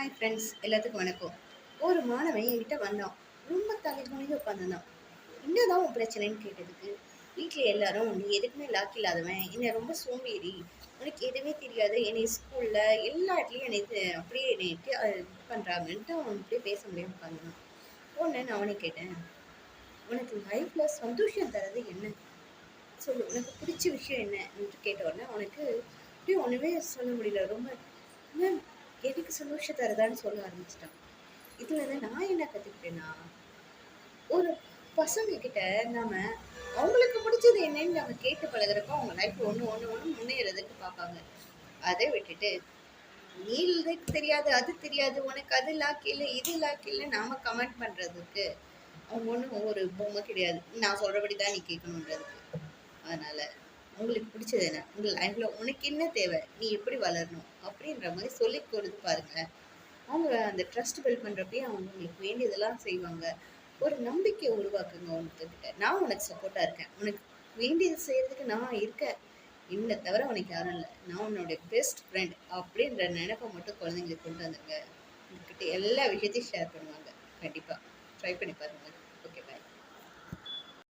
Hi friends, எல்லாத்துக்கும் வணக்கம். ஒரு மாணவன் என்கிட்ட வந்தான். ரொம்ப தலை குனிந்து உட்காந்துருந்தான். என்னதான் உன் பிரச்சனைன்னு கேட்டதுக்கு, வீட்டில் எல்லாரும் நீ எதுக்குமே லாக் இல்லாதவன், என்னை ரொம்ப சோம்பேறி, உனக்கு எதுவுமே தெரியாது, என்னை ஸ்கூலில் எல்லா இடத்துலையும் என்னை அப்படியே என்னை இது பண்ணுறாங்கன்ட்டு அவன் அப்படியே பேச முடியாமல் உட்காந்துருந்தான். ஒன்று நான் அவனை கேட்டேன், உனக்கு லைஃப்பில் சந்தோஷம் தரது என்ன சொல்லு, உனக்கு பிடிச்ச விஷயம் என்னன்னு கேட்ட உடனே அவனுக்கு அப்படியே ஒன்றுமே சொல்ல முடியல. ரொம்ப மேம், எனக்கு சந்தோஷம் தருதான்னு சொல்ல ஆரம்பிச்சிட்டான். இதுல இருந்து நான் என்ன கத்துக்கிட்டேன்னா, ஒரு பசங்க கிட்ட நாம அவங்களுக்கு பிடிச்சது என்னன்னு நம்ம கேட்டு பழகுறப்ப அவங்க லைஃப் ஒண்ணு முன்னேறதுக்கு பார்ப்பாங்க. அதை விட்டுட்டு நீ இதுக்கு தெரியாது, அது தெரியாது, உனக்கு அது லாக் இல்லை, இது லாக் இல்லை நாம கமெண்ட் பண்றதுக்கு அவங்க ஒன்றும் ஒரு பொம்மை கிடையாது. நான் சொல்றபடிதான் நீ கேட்கணுன்றதுக்கு. அதனால உங்களுக்கு பிடிச்சது என்ன, உங்க லைஃப்ல உனக்கு என்ன தேவை, நீ எப்படி வளரணும் அப்படின்ற மாதிரி சொல்லி கொடுத்து பாருங்க. அவங்க அந்த ட்ரஸ்ட் பில்ட் பண்ணுறப்பயே அவங்க உங்களுக்கு வேண்டியதெல்லாம் செய்வாங்க. ஒரு நம்பிக்கையை உருவாக்குங்க ஒருத்தர்கிட்ட. நான் உனக்கு சப்போர்ட்டாக இருக்கேன், உனக்கு வேண்டியது செய்கிறதுக்கு நான் இருக்கேன், என்னை தவிர உனக்கு யாரும் இல்லை, நான் உன்னோடைய பெஸ்ட் ஃப்ரெண்ட் அப்படின்ற நினைப்பை மட்டும் குழந்தைங்களுக்கு கொண்டு வந்துருங்க. உங்ககிட்ட எல்லா விஷயத்தையும் ஷேர் பண்ணுவாங்க. கண்டிப்பாக ட்ரை பண்ணி பாருங்கள்.